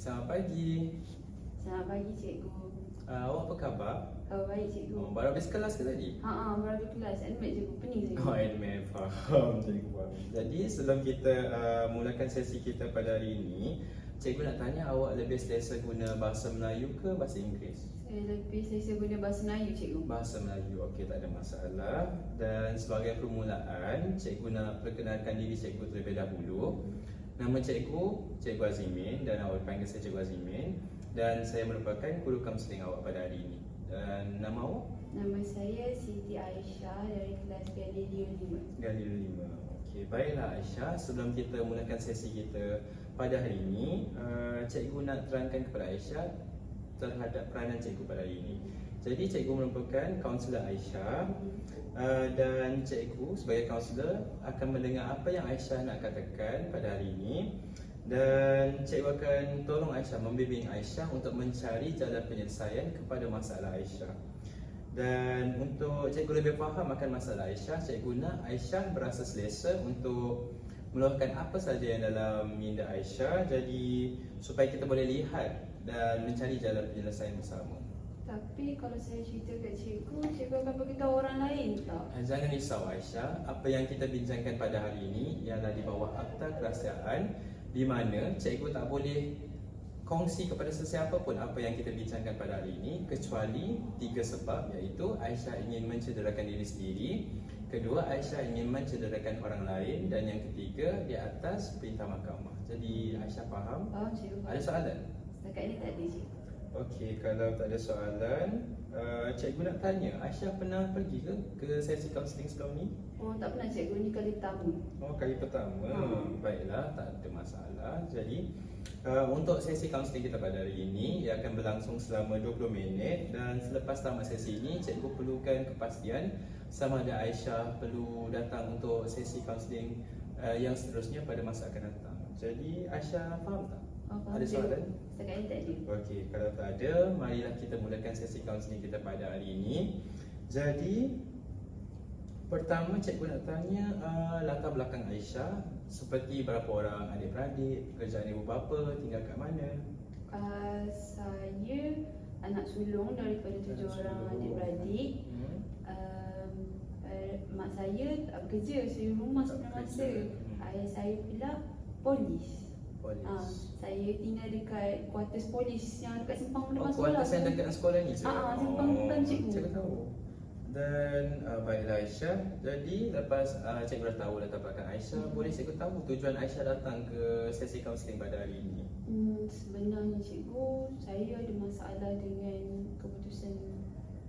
Selamat pagi. Selamat pagi cikgu. Awak apa khabar? Baik cikgu. Baru habis kelas ke tadi? Baru di kelas. Admit cikgu, pening cikgu. Admin, faham cikgu faham. Jadi sebelum kita mulakan sesi kita pada hari ini, cikgu nak tanya awak lebih selesa guna bahasa Melayu ke bahasa Inggeris? Saya lebih selesa guna bahasa Melayu cikgu. Bahasa Melayu, okey, tak ada masalah. Dan sebagai permulaan, cikgu nak perkenalkan diri cikgu terlebih dahulu. Nama cikgu, Cikgu Azimin, dan awak panggil saya Cikgu Azimin. Dan saya merupakan guru kaunseling awak pada hari ini. Dan nama awak? Nama saya Siti Aisyah dari kelas Galileo 5. Galileo 5. Okey, baiklah Aisyah, sebelum kita mulakan sesi kita pada hari ini, cikgu nak terangkan kepada Aisyah terhadap peranan cikgu pada hari ini. Jadi cikgu merupakan kaunselor Aisyah, dan cikgu sebagai kaunselor akan mendengar apa yang Aisyah nak katakan pada hari ini, dan cikgu akan tolong Aisyah, membimbing Aisyah untuk mencari jalan penyelesaian kepada masalah Aisyah. Dan untuk cikgu lebih faham akan masalah Aisyah, cikgu nak Aisyah berasa selesa untuk meluahkan apa saja yang dalam minda Aisyah, jadi supaya kita boleh lihat dan mencari jalan penyelesaian bersama. Tapi kalau saya cerita kat cikgu, cikgu akan beritahu orang lain tak? Jangan risau Aisyah, apa yang kita bincangkan pada hari ini ialah di bawah akta kerahsiaan, di mana cikgu tak boleh kongsi kepada sesiapa pun apa yang kita bincangkan pada hari ini, kecuali 3 sebab, iaitu Aisyah ingin mencederakan diri sendiri, kedua Aisyah ingin mencederakan orang lain, dan yang ketiga di atas perintah mahkamah. Jadi Aisyah faham? Faham cikgu. Ada soalan? Setakat ini tak ada cikgu. Okey, kalau tak ada soalan, cikgu nak tanya, Aisyah pernah pergi ke sesi kaunseling sebelum ni? Oh, tak pernah cikgu, ni kali pertama. Oh, kali pertama. Baiklah, tak ada masalah. Jadi, untuk sesi kaunseling kita pada hari ini, ia akan berlangsung selama 20 minit, dan selepas tamat sesi ini, cikgu perlukan kepastian sama ada Aisyah perlu datang untuk sesi kaunseling yang seterusnya pada masa akan datang. Jadi, Aisyah faham tak? Faham Ada soalan? Setakat ini tak ada. Okey, kalau tak ada, marilah kita mulakan sesi kaunseling kita pada hari ini. Jadi, pertama cikgu nak tanya latar belakang Aisyah, seperti berapa orang adik-beradik, pekerjaan ibu bapa, tinggal kat mana? Saya anak sulung daripada 7 orang adik-beradik. Mak saya tak bekerja, saya rumah sepenuh masa. Ayah saya pula polis. Saya tinggal dekat kuartus polis yang dekat simpang depan sekolah. Kuartus yang dekat sekolah ni? Simpang depan cikgu. Cikgu tahu. Dan baiklah Aisyah, jadi lepas cikgu dah tahu latar belakang Aisyah, boleh cikgu tahu tujuan Aisyah datang ke sesi kaunseling pada hari ini? Sebenarnya cikgu, saya ada masalah dengan keputusan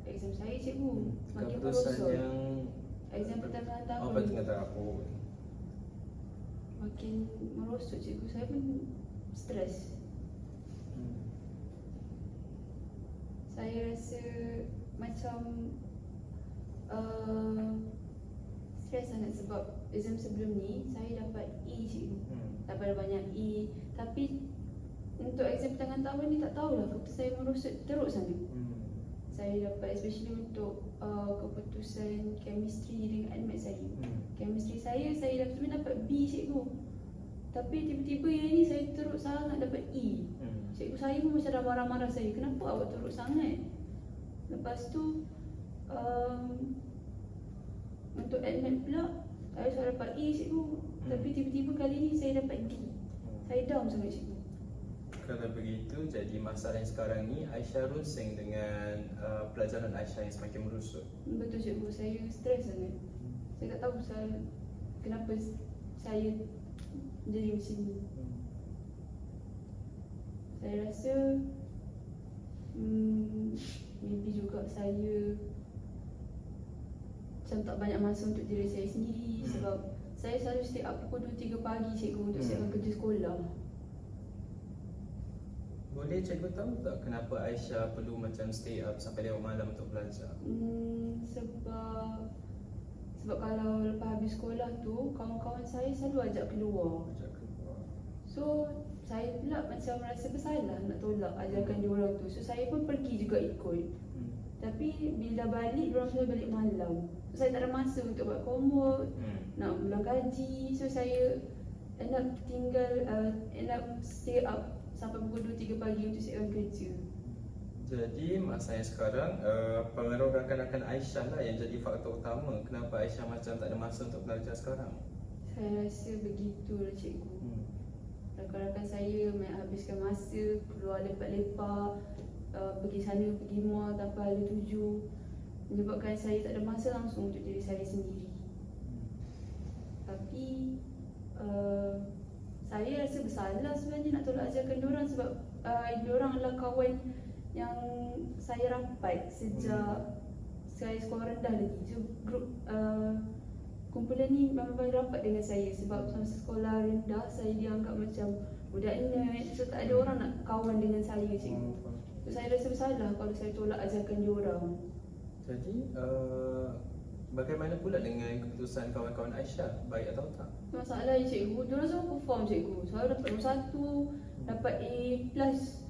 exam saya cikgu. Makin Keputusan merosot. yang Exam pertengahan tahun. pertengahan tahun. Makin merosot cikgu, saya pun stres. Saya rasa macam stres sangat sebab exam sebelum ni saya dapat E cikgu. Dapat banyak E, tapi untuk exam pertengahan tahun ni tak tahulah kenapa saya merosot teruk sangat. Saya dapat especially untuk keputusan chemistry dengan admit saya. Chemistry saya dah sebenarnya dapat B cikgu. Tapi tiba-tiba yang ni saya teruk sangat dapat E. Cikgu saya pun macam dah marah-marah saya, kenapa awak teruk sangat? Lepas tu untuk admit pula saya sudah dapat E cikgu. Tapi tiba-tiba kali ni saya dapat D. Saya down sangat cikgu. Kalau begitu, jadi masalah yang sekarang ni Aisyah rusing dengan pelajaran Aisyah yang semakin merosot. Betul cikgu, saya stres sangat. Saya tak tahu kenapa saya jadi macam ni. Saya rasa maybe juga saya macam tak banyak masa untuk diri saya sendiri. Sebab saya selalu stay up pukul 2-3 pagi cikgu untuk siapkan kerja sekolah. Boleh cikgu tahu tak kenapa Aisyah perlu macam stay up sampai lewat malam untuk belajar? Sebab kalau lepas habis sekolah tu, kawan-kawan saya selalu ajak keluar. So, saya pula macam rasa bersalah nak tolak ajakan diorang tu. So, saya pun pergi juga ikut. Tapi bila balik, diorang selalu balik malam. So, saya tak ada masa untuk buat homework, nak ulang gaji. So, saya end up stay up sampai pukul 2-3 pagi untuk siapkan kerja. Jadi maksudnya sekarang pengaruh rakan-rakan Aisyah lah yang jadi faktor utama kenapa Aisyah macam tak ada masa untuk belajar sekarang. Saya rasa begitulah cikgu. Rakan-rakan saya habiskan masa keluar lepak-lepak, pergi sana pergi mall tanpa ada tuju, menyebabkan saya tak ada masa langsung untuk diri saya sendiri. Tapi saya rasa bersalah sebenarnya nak tolak ajarkan diorang sebab diorang adalah kawan yang saya rapat sejak saya sekolah rendah lagi. So grup kumpulan ni memang paling rapat dengan saya sebab masa sekolah rendah saya dianggap macam budak nerd. So tak ada orang nak kawan dengan saya cikgu. So saya rasa bersalah kalau saya tolak ajarkan diorang. Jadi bagaimana pula dengan keputusan kawan-kawan Aisyah, baik atau tak? Masalahnya cikgu, diorang semua perform cikgu. Saya dapat nombor 1, dapat A+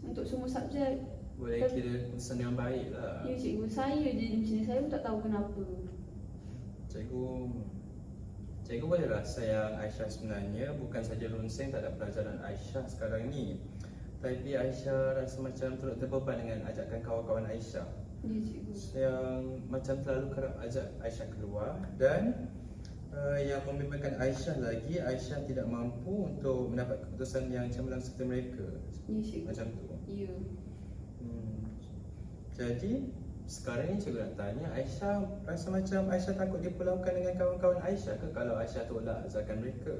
untuk semua subjek. Boleh kira keputusan yang baik lah. Ya cikgu, saya je macam ni, saya pun tak tahu kenapa. Cikgu boleh rasa yang Aisyah sebenarnya bukan saja runsing tak ada pelajaran Aisyah sekarang ni, tapi Aisyah rasa macam turut terbeban dengan ajakan kawan-kawan Aisyah. Ya cikgu. Yang macam terlalu kerap ajak Aisyah keluar dan yang membimbangkan Aisyah lagi, Aisyah tidak mampu untuk mendapat keputusan yang cemerlang seperti mereka. Ya cikgu. Macam tu. Ya. Jadi sekarang ni cikgu nak tanya, Aisyah rasa macam Aisyah takut dipulaukan dengan kawan-kawan Aisyah ke kalau Aisyah tolak ajakan mereka?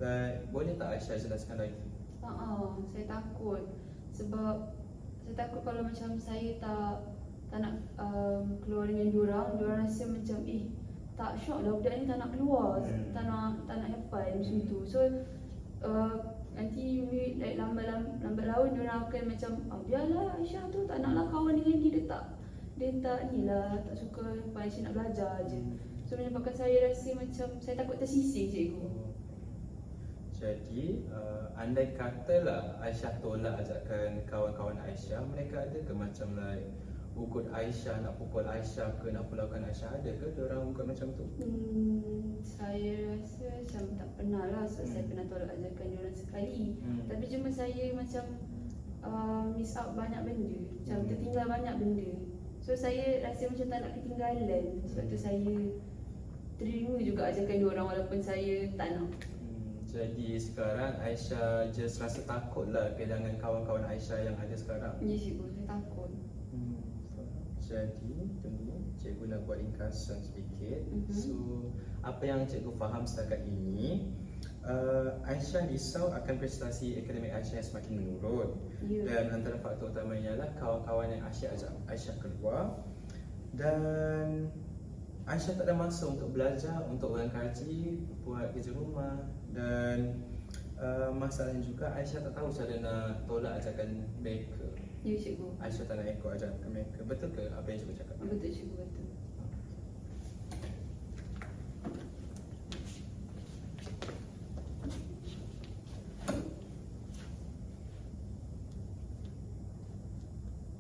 Dan boleh tak Aisyah jelaskan lagi? Saya takut sebab saya takut kalau macam saya tak nak keluar dengan diorang rasa macam tak syok lah budak ni tak nak keluar, tak nak have fun macam tu. So nanti lambat laun diorang akan macam biarlah Aisyah tu tak naklah kawan dengan dia tak ni lah, tak suka Aisyah nak belajar je. So menyebabkan saya rasa macam saya takut tersisih cikgu. Jadi andai katalah Aisyah tolak ajakan kawan-kawan Aisyah, mereka ada ke macam like ugut Aisyah, nak pukul Aisyah ke, nak pulaukan Aisyah, ada ke diorang ugut macam tu? Saya rasa macam tak pernah lah sebab saya pernah tolak ajakan diorang sekali. Tapi cuma saya macam miss out banyak benda, macam tertinggal banyak benda. So saya rasa macam tak nak ketinggalan. Sebab tu saya terima juga ajakan diorang walaupun saya tak nak. Jadi sekarang Aisyah just rasa takut lah kehilangan kawan-kawan Aisyah yang ada sekarang. Ya cikgu, saya takut. Jadi tunggu, cikgu nak buat ringkasan sedikit. So apa yang cikgu faham setakat ini, Aisyah risau akan prestasi akademik Aisyah yang semakin menurun. Dan antara faktor utamanya adalah kawan-kawan yang asyik ajak Aisyah keluar. Dan Aisyah tak ada masa untuk belajar, untuk ulang kaji, buat kerja rumah. Dan masalahnya juga Aisyah tak tahu cara nak tolak ajakan mereka. Ya cikgu. Aisyah tak nak ikut ajakan mereka. Betul ke apa yang cikgu cakap? Betul cikgu, betul.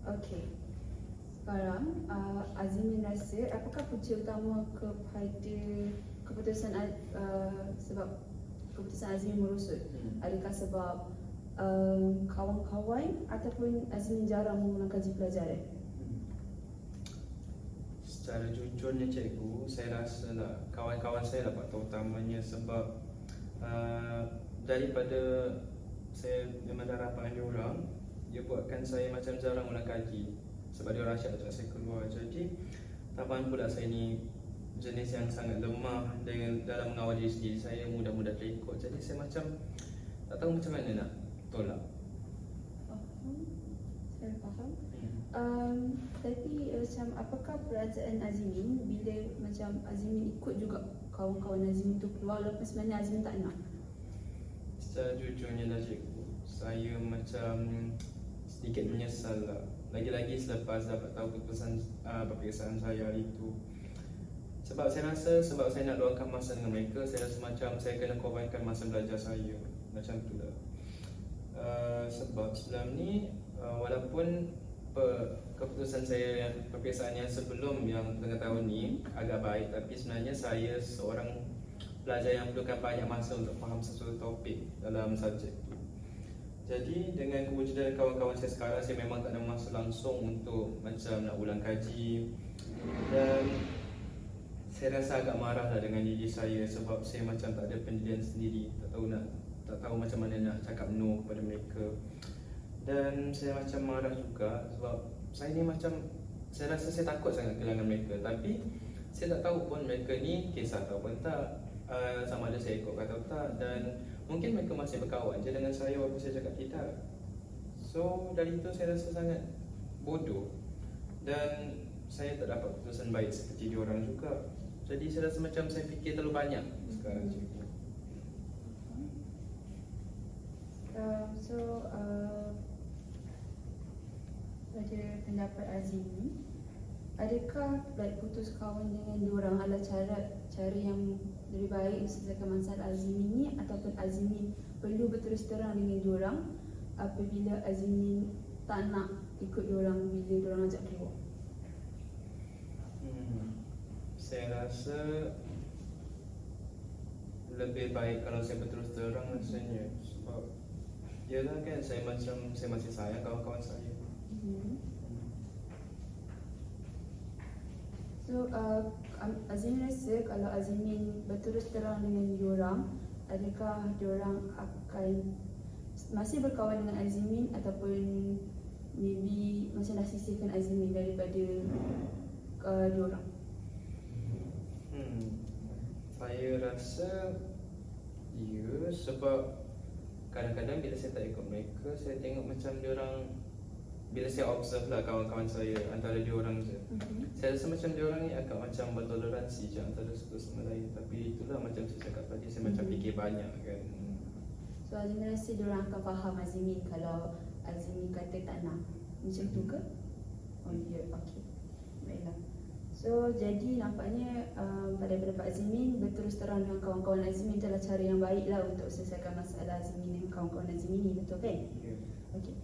Okey. Sekarang Azmin rasa apakah punca utama kepada keputusan sebab keputusan Azmin merosot? Adakah sebab kawan-kawan ataupun Azmin jarang mengulang kaji pelajaran? Secara jujurnya cikgu, saya rasa lah kawan-kawan saya lah faktor utamanya sebab daripada saya memang dah rapat dengan diorang, dia buatkan saya macam jarang ulang kaji sebab diorang asyik ajak saya keluar. Jadi tak faham pula saya ni jenis yang sangat lemah dalam mengawal diri sendiri. Saya mudah-mudah terikut. Jadi saya macam tak tahu macam mana nak tolak. Saya faham. Tapi macam apakah perasaan Azmin bila macam Azmin ikut juga kawan-kawan Azmin tu keluar walaupun sebenarnya Azmin tak nak? Secara jujurnya lah cikgu, saya macam sedikit menyesal lah. Lagi-lagi selepas dapat tahu perpisahan saya hari itu. Sebab saya rasa, sebab saya nak luangkan masa dengan mereka, saya rasa macam saya kena korbankan masa belajar saya. Macam tu lah. Sebab sebelum ni walaupun keputusan saya perpisahan yang sebelum yang tengah tahun ni agak baik, tapi sebenarnya saya seorang pelajar yang perlukan banyak masa untuk faham sesuatu topik dalam subjek tu. Jadi dengan kewujudan kawan-kawan saya sekarang, saya memang tak ada masa langsung untuk macam nak ulang kaji. Dan saya rasa agak marah lah dengan diri saya sebab saya macam tak ada pendirian sendiri, tak tahu macam mana nak cakap no kepada mereka. Dan saya macam marah juga sebab saya ni macam, saya rasa saya takut sangat kehilangan mereka. Tapi saya tak tahu pun mereka ni kisah ataupun tak, sama ada saya ikut atau tak. Dan mungkin mereka masih berkawan je dengan saya walaupun saya cakap tidak. So dari itu saya rasa sangat bodoh. Dan saya tak dapat keputusan baik seperti diorang juga. Jadi saya rasa macam saya fikir terlalu banyak sekarang cikgu. Pada pendapat Azimi, adakah putus kawan dengan diorang adalah cara yang lebih baik untuk selesaikan masalah Azimi ni, ataupun Azimi perlu berterus terang dengan diorang apabila Azimi tak nak ikut diorang bila diorang ajak keluar? Saya rasa lebih baik kalau saya berterus terang rasanya. Sebab yelah kan, saya masih sayang kawan-kawan saya. So Azimi rasa kalau Azimi berterus terang dengan diorang, adakah diorang akan masih berkawan dengan Azimi ataupun maybe macam dah sisihkan Azimi daripada diorang? Saya rasa ya, sebab kadang-kadang bila saya tak ikut mereka, saya tengok macam diorang, bila saya observe lah kawan-kawan saya, antara diorang je, saya rasa macam diorang ni agak macam bertoleransi je antara satu sama lain. Tapi itulah macam saya cakap tadi, saya macam fikir banyak kan. So Azimi rasa diorang akan faham Azimi kalau Azimi kata tak nak, macam tu ke? Oh ya, okey, baiklah. So jadi nampaknya pada pendapat Azimi, berterus terang dengan kawan-kawan Azimi adalah cara yang baik lah untuk selesaikan masalah Azimi dengan kawan-kawan Azimi ni, betul kan? Ya. Okey.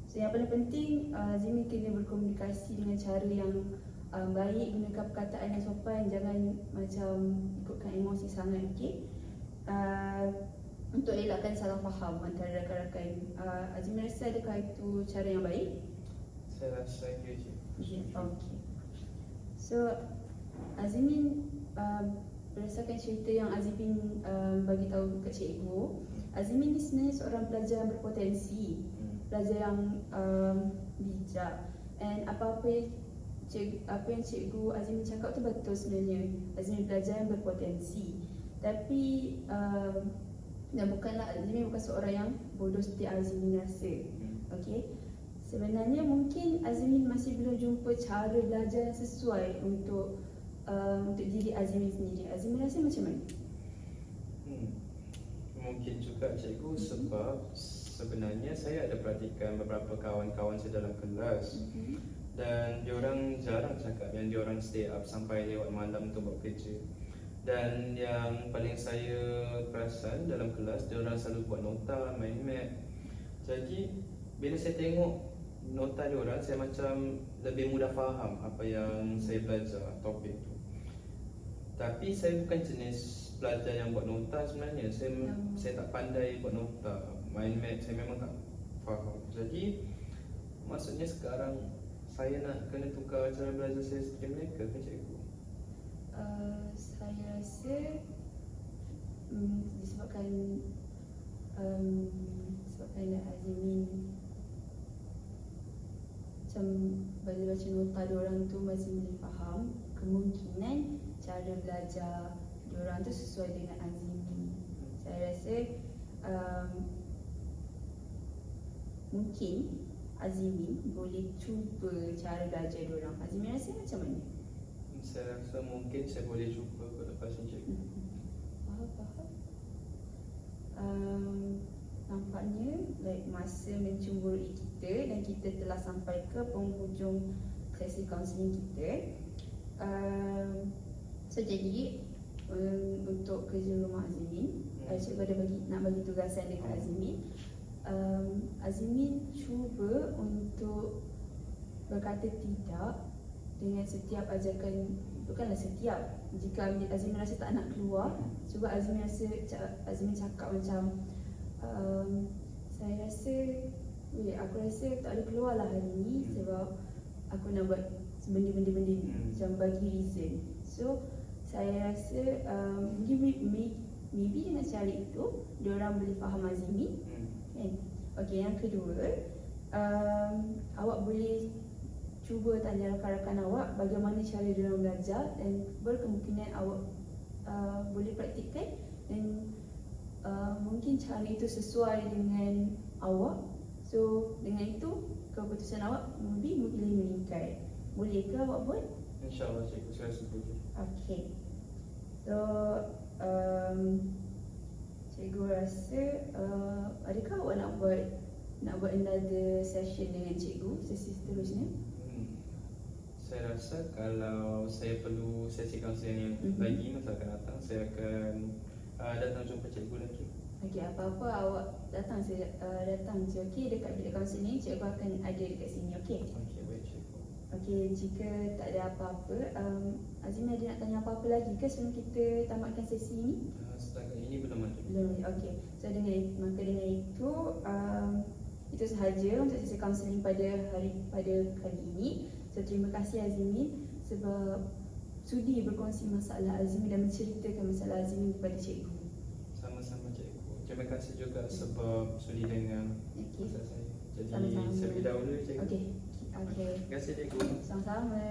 So yang paling penting, Azimi kena berkomunikasi dengan cara yang baik, gunakan perkataan yang sopan, jangan macam ikutkan emosi sangat, okey? Untuk elakkan salah faham antara rakan-rakan. Azimi rasa adakah itu cara yang baik? Saya rasa ya je. Okey. So Azmin berdasarkan cerita yang Azmin bagi tahu ke cikgu, Azmin ni sebenarnya seorang pelajar yang berpotensi, pelajar yang bijak, and apa yang cikgu Azmin cakap tu betul sebenarnya. Azmin pelajar yang berpotensi, tapi dan Azmin bukan seorang yang bodoh seperti Azmin rasa. Okey. Sebenarnya mungkin Azmin masih belum jumpa cara belajar yang sesuai untuk diri Azmin sendiri. Azmin rasa macam mana? Mungkin juga cikgu, sebab sebenarnya saya ada perhatikan beberapa kawan-kawan saya dalam kelas, dan diorang jarang cakap yang diorang stay up sampai lewat malam untuk buat kerja. Dan yang paling saya perasan dalam kelas, diorang selalu buat nota, main map. Jadi bila saya tengok nota diorang, saya macam lebih mudah faham apa yang saya belajar topik tu. Tapi saya bukan jenis pelajar yang buat nota sebenarnya. Saya tak pandai buat nota, main map saya memang tak faham. Jadi maksudnya sekarang saya nak kena tukar cara belajar saya seperti mereka ke cikgu? Saya rasa disebabkan Azmin macam bila baca nota diorang tu masih boleh faham, kemungkinan cara belajar diorang tu sesuai dengan Azmi. Saya rasa mungkin Azmi boleh cuba cara belajar diorang. Azmi rasa macam mana? Saya rasa mungkin saya boleh cuba ke lepas ni cikgu. Nampaknya masa mencemburui kita dan kita telah sampai ke penghujung sesi kaunseling kita. So jadi untuk kerja rumah Azmin, cikgu ada nak bagi tugasan dekat Azmin. Azmin cuba untuk berkata tidak dengan setiap ajakan. Bukanlah setiap, jika Azmin rasa tak nak keluar, cuba Azmin cakap macam Saya rasa aku rasa tak boleh keluar lah hari ni sebab aku nak buat benda-benda macam bagi reason. So saya rasa maybe dengan cara itu diorang boleh faham Azmi kan. Okey, yang kedua, awak boleh cuba tanya rakan-rakan awak bagaimana cara diorang belajar dan berkemungkinan awak boleh praktikkan dan mungkin cara itu sesuai dengan awak. So dengan itu keputusan awak mungkin meningkat. Bolehkah awak buat? InsyaAllah cikgu, saya setuju. Okay. So cikgu rasa adakah awak nak buat another session dengan cikgu, sesi seterusnya? Saya rasa kalau saya perlu sesi kaunseling yang lagi masa akan datang, saya akan datang jumpa cikgu lagi. Okey, apa-apa awak datang je, okey, dekat bilik kaunseling cikgu akan ada dekat sini, okey? Okey, baik cikgu. Okey, jika tak ada apa-apa, Azmi ada nak tanya apa-apa lagi ke sebelum kita tamatkan sesi ini? Setakat ini belum ada. Belum. Okey. So dengan itu itu sahaja untuk sesi kaunseling pada kali ini. So terima kasih Azmi sebab sudi berkongsi masalah Azmi dan menceritakan masalah Azmi kepada cikgu. Sama-sama cikgu. Terima kasih juga sebab sudi dengar masalah saya. Jadi Sama-sama. saya pergi dahulu cikgu. Okey. Terima kasih cikgu. Sama-sama.